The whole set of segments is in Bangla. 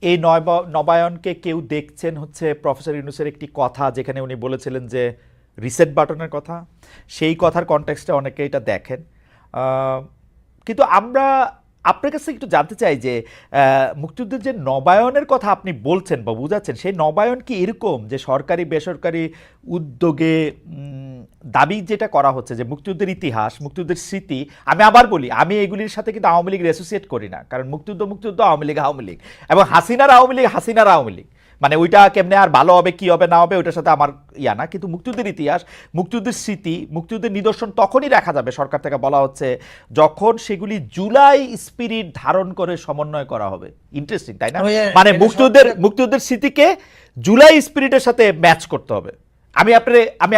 এই নবায়নকে কেউ দেখছেন হচ্ছে প্রফেসর ইউনূসের একটি কথা, যেখানে উনি বলেছিলেন যে রিসেট বাটনের কথা। সেই কথার কনটেক্সটে অনেকে এটা দেখেন। কিন্তু আমরা আপনার কাছে একটু জানতে চাই যে মুক্তিযুদ্ধের যে নবায়নের কথা আপনি বলছেন বা বুঝাচ্ছেন, সেই নবায়ন কি এরকম যে সরকারি বেসরকারি উদ্যোগে দাবি যেটা করা হচ্ছে যে মুক্তিযুদ্ধের ইতিহাস, মুক্তিযুদ্ধের স্মৃতি, আমি আবার বলি, আমি এগুলির সাথে কিন্তু আওয়ামী লীগ অ্যাসোসিয়েট করি না, কারণ মুক্তিযুদ্ধ আওয়ামী লীগ এবং হাসিনার আওয়ামী লীগ, মানে ওইটা কেমনে আর ভালো হবে কি হবে না হবে ওইটার সাথে আমার ইয়া না। কিন্তু মুক্তিযুদ্ধের ইতিহাস, মুক্তিযুদ্ধের স্মৃতি, মুক্তিযুদ্ধের নিদর্শন তখনই রাখা যাবে, সরকার থেকে বলা হচ্ছে, যখন সেগুলি জুলাই স্পিরিট ধারণ করে সমন্বয় করা হবে। ইন্টারেস্টিং, তাই না? মানে মুক্তিযুদ্ধের স্মৃতিকে জুলাই স্পিরিটের সাথে ম্যাচ করতে হবে। আমি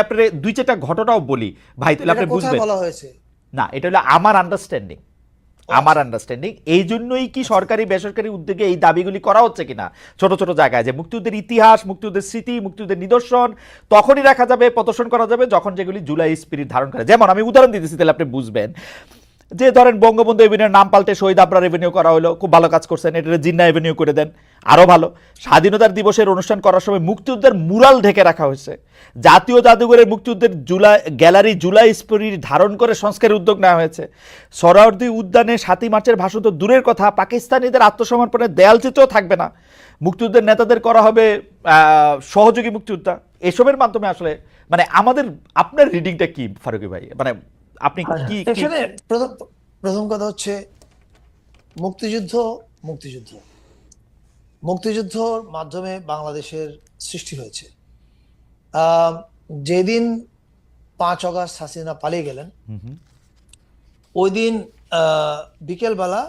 আপনারে দুই চারটা ঘটনাও বলি ভাই, তাহলে আপনি বুঝবেন। না, এটা হলো আমার আন্ডারস্ট্যান্ডিং। এই জন্যই কি সরকারি বেসরকারি উদ্যোগে এই দাবিগুলি করা হচ্ছে কিনা ছোট ছোট জায়গায়, যে মুক্তিযুদ্ধের ইতিহাস, মুক্তিযুদ্ধের স্মৃতি, মুক্তিযুদ্ধের নিদর্শন তখনই রাখা যাবে, প্রদর্শন করা যাবে যখন যেগুলি জুলাই স্পিরিট ধারণ করে। যেমন আমি উদাহরণ দিতেছি, তাহলে আপনি বুঝবেন। যে ধরেন বঙ্গবন্ধু এভিনিউর নাম পাল্টে শহীদ আবরার এভিনিউ করা হলো, খুব ভালো কাজ করছেন, এটা জিন্না এভিনিউ করে দেন, আরও ভালো। স্বাধীনতার দিবসের অনুষ্ঠান করার সময় মুক্তিযুদ্ধের মুরাল ঢেকে রাখা হয়েছে। জাতীয় জাদুঘরের মুক্তিযুদ্ধের গ্যালারি জুলাই স্পিরিট ধারণ করে সংস্কারের উদ্যোগ নেওয়া হয়েছে। সোহরাওয়ার্দী উদ্যানে 7ই মার্চের ভাষণ তো দূরের কথা, পাকিস্তানিদের আত্মসমর্পণের দেয়ালচিত্রও থাকবে না। মুক্তিযুদ্ধের নেতাদের করা হবে সহযোগী মুক্তিযোদ্ধা। এসবের মাধ্যমে আসলে মানে আপনার রিডিংটা কি ফারুকী ভাই? মানে আপনি কি এখানে প্রথম কথা হচ্ছে মুক্তিযুদ্ধর মাধ্যমে বাংলাদেশের সৃষ্টি হয়েছে। যেদিন 5 আগস্ট হাসিনা পালিয়ে গেলেন, ওই দিন বিকেলবেলা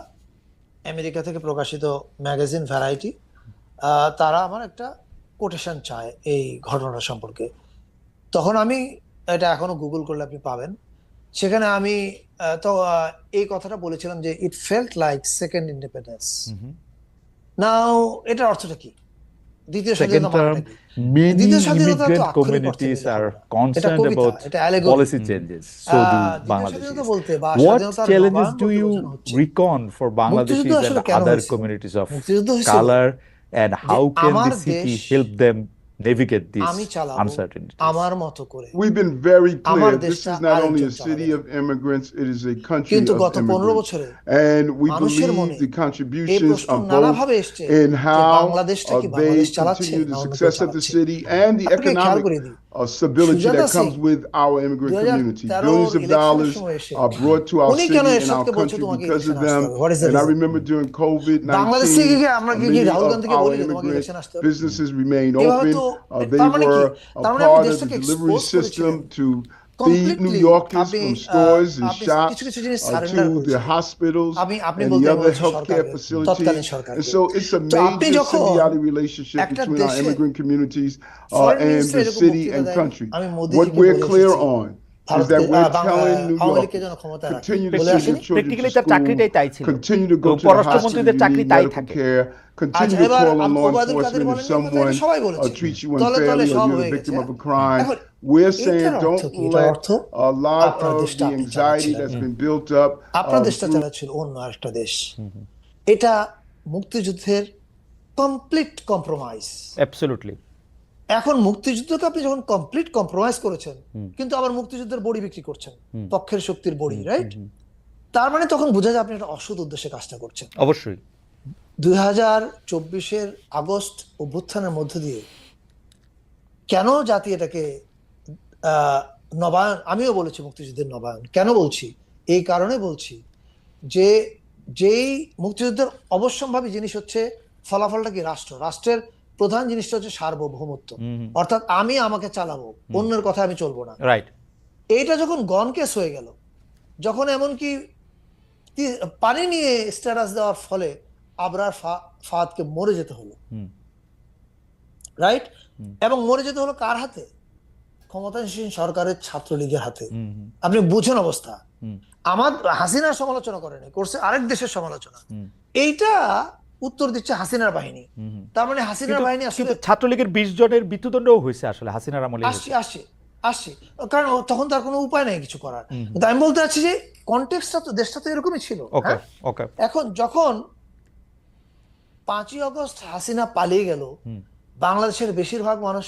আমেরিকা থেকে প্রকাশিত ম্যাগাজিন ভ্যারাইটি তারা আমার একটা কোটেশন চায় এই ঘটনা সম্পর্কে। তখন আমি এটা এখনো গুগল করলে আপনি পাবেন, সেখানে আমি তো এই কথাটা বলেছিলাম যে it felt like second independence. Now এটার অর্থটা কি? দ্বিতীয় স্বাধীনতা মানে কি? দ্বিতীয় স্বাধীনতা তো আক্ষরিক অর্থে এটা কবিতা, এটা allegory. policy changes, so do স্বাধীনতা বলতে বা What স্বাধীনতার challenges নবায়ন do বলতে you বোঝানো হচ্ছে reckon for মুক্তিযুদ্ধ Bangladeshis আসলে and কেন other হয়েছিল? communities of মুক্তিযুদ্ধ হয়েছিল color, and যে how can আমার the city দেশ help them navigate these আমি চালাবো uncertainties? আমার মতো করে। We've been very আমার clear. This দেশটা is not only আরেকজন a city চালাবে of immigrants, it is a country কিন্তু of গত 15 immigrants. বছরে And we মানুষের believe মনে the এই contributions প্রশ্ন of both নানাভাবে এসছে in যে how বাংলাদেশটা কি they বাংলাদেশ চালাচ্ছে continue the না অন্য কেউ success of the চালাচ্ছে। city and the আপনাকে খেয়াল economic করে দিই, stability Sujata that Singh comes with our immigrant community. 2013 Billions of ইলেকশনের dollars সময় এসে are brought to our উনি city কেন and our এরশাদকে বলছে country তোমাকে because of ইলেকশন আসতে them. হবে? What is the And I reason? remember during Bangladesh থেকে কি আমরা কি COVID-19, রাহুল many গান্ধীকে of our বলি যে তোমাকে immigrant ইলেকশন আসতে হবে? businesses remained এভাবে open. তো They তার মানে কি? were a তার মানে আপনি part of the দেশটাকে delivery এক্সপোজ করেছিলেন system to feed New completely. Yorkers আপনি from stores and আপনি shops কিছু কিছু জিনিস সারেন্ডার to the করেছিলেন, hospitals আপনি and বলতে the other বলছেন healthcare সরকারকে, তৎকালীন facilities. সরকারকে। And so it's a তো আপনি major যখন symbiotic relationship একটা between our দেশের immigrant communities foreign and minister the এরকম city বক্তৃতা and দেয়, country. আমি What মোদিজিকে we're বলে clear এসেছি on is ভারতকে that we're telling New Awami লীগকে Yorkers, যেন ক্ষমতায় রাখে continue to বলে send আসেনি। your children প্র্যাকটিক্যালি to তার school, চাকরিটাই তাই ছিল, continue to go এবং to the hospital পররাষ্ট্রমন্ত্রীদের if you চাকরি need তাই medical থাকে। care, আচ্ছা, continue to এবার call on law Obaidul Quader enforcement if বলেননি, কথা এটা someone সবাই বলেছে, treats you তলে তলে unfairly or সব you're হয়ে the গেছে। victim of a crime. এখন We're এটার saying অর্থ don't কি? এটার let অর্থ a lot আপনার of দেশটা the আপনি anxiety চালাচ্ছিলেন, that's been built up আপনার দেশটা through চালাচ্ছিল অন্য আরেকটা দেশ। এটা মুক্তিযুদ্ধের কমপ্লিট কম্প্রোমাইজ। অ্যাবসলিউটলি। এখন মুক্তিযুদ্ধকে আপনি যখন কমপ্লিট কম্প্রোমাইজ করেছেন, কিন্তু আবার মুক্তিযুদ্ধের বড়ি বিক্রি করছেন, পক্ষের শক্তির বড়ি, রাইট? তার মানে তখন বোঝা যায় আপনি একটা অসৎ উদ্দেশ্যে কাজটা করছেন। অবশ্যই 2024 আগস্ট অভ্যুত্থানের মধ্য দিয়ে কেন জাতি এটাকে নবায়ন, আমিও বলেছি মুক্তিযুদ্ধের নবায়ন কেন বলছি, এই কারণে বলছি যে যেই মুক্তিযুদ্ধের অবশ্যম্ভাবী জিনিস হচ্ছে ফলাফলটা কি? রাষ্ট্রের প্রধান জিনিসটা হচ্ছে সার্বভৌমত্ব, অর্থাৎ আমি আমাকে চালাবো, অন্যের কথা আমি চলবো না, রাইট। এইটা যখন গন কেস হয়ে গেল, যখন এমনকি পানি নিয়ে স্ট্যাটাস দেওয়ার ফলে আবরার ফাহাদকে মরে যেতে হলো, রাইট? এবং মরে যেতে হলো কার হাতে? ক্ষমতাসীন সরকারের ছাত্রলীগের হাতে। আপনি বুঝেন অবস্থা। আমার হাসিনার সমালোচনা করেনি, করছে আরেক দেশের সমালোচনা। এইটা উত্তর দিচ্ছে হাসিনার বাহিনী। তার মানে হাসিনার বাহিনী আসলে ছাত্রলীগের 20 জনের মৃত্যুদণ্ডও হয়েছে আসলে হাসিনার আমলে। আসছে কারণ তখন তার কোনো উপায় নাই কিছু করার। কিন্তু আমি বলতে চাচ্ছি যে কনটেক্সটটা তো, দেশটা তো এরকমই ছিল। এখন যখন 5ই আগস্ট হাসিনা পালিয়ে গেল, বাংলাদেশের বেশিরভাগ মানুষ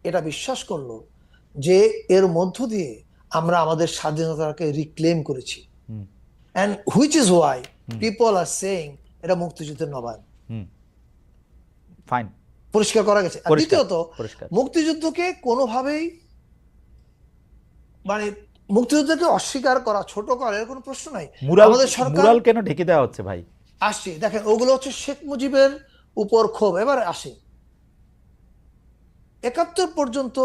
এটা বিশ্বাস করলো যে এর মধ্য দিয়ে আমরা আমাদের স্বাধীনতাকে রিক্লেম করেছি, and which is why people are saying এটা মুক্তিযুদ্ধের নবায়ন। ফাইন, পরিষ্কার করা গেছে। আর পরিষ্কার, দ্বিতীয়ত, পরিষ্কার। মুক্তিযুদ্ধকে কোনোভাবেই মানে মুক্তিযুদ্ধকে অস্বীকার করা, ছোট করা এর কোনো প্রশ্ন নাই। মুরাল আমাদের সরকার মুরাল কেন ঢেকে দেওয়া হচ্ছে ভাই? আসছে, দেখেন ওগুলো হচ্ছে শেখ মুজিবের উপর ক্ষোভ। এবার আসে 71 পর্যন্ত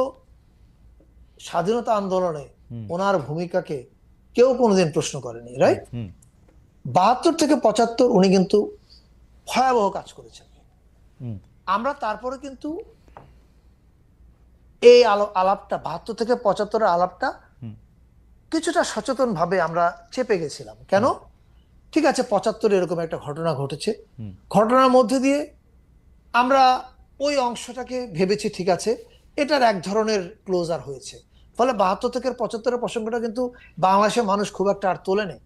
স্বাধীনতা আন্দোলনে ওনার ভূমিকাকে কেউ কোনোদিন প্রশ্ন করেনি, রাইট? 72 থেকে 75 উনি কিন্তু ভয়াবহ কাজ করেছেন। আমরা তারপরে কিন্তু এই আলাপটা 72 থেকে 75 এর আলাপটা কিছুটা সচেতন ভাবে আমরা চেপে গেছিলাম। কেন? ঠিক আছে, 75 এরকম একটা ঘটনা ঘটেছে, ঘটনার মধ্যে দিয়ে আমরা ওই অংশটাকে ভেবেছি ঠিক আছে, এটার এক ধরনের ক্লোজার হয়েছে। ফলে 72 থেকে 75 এর প্রসঙ্গটা কিন্তু বাংলাদেশের মানুষ খুব একটা আর তোলে নেই।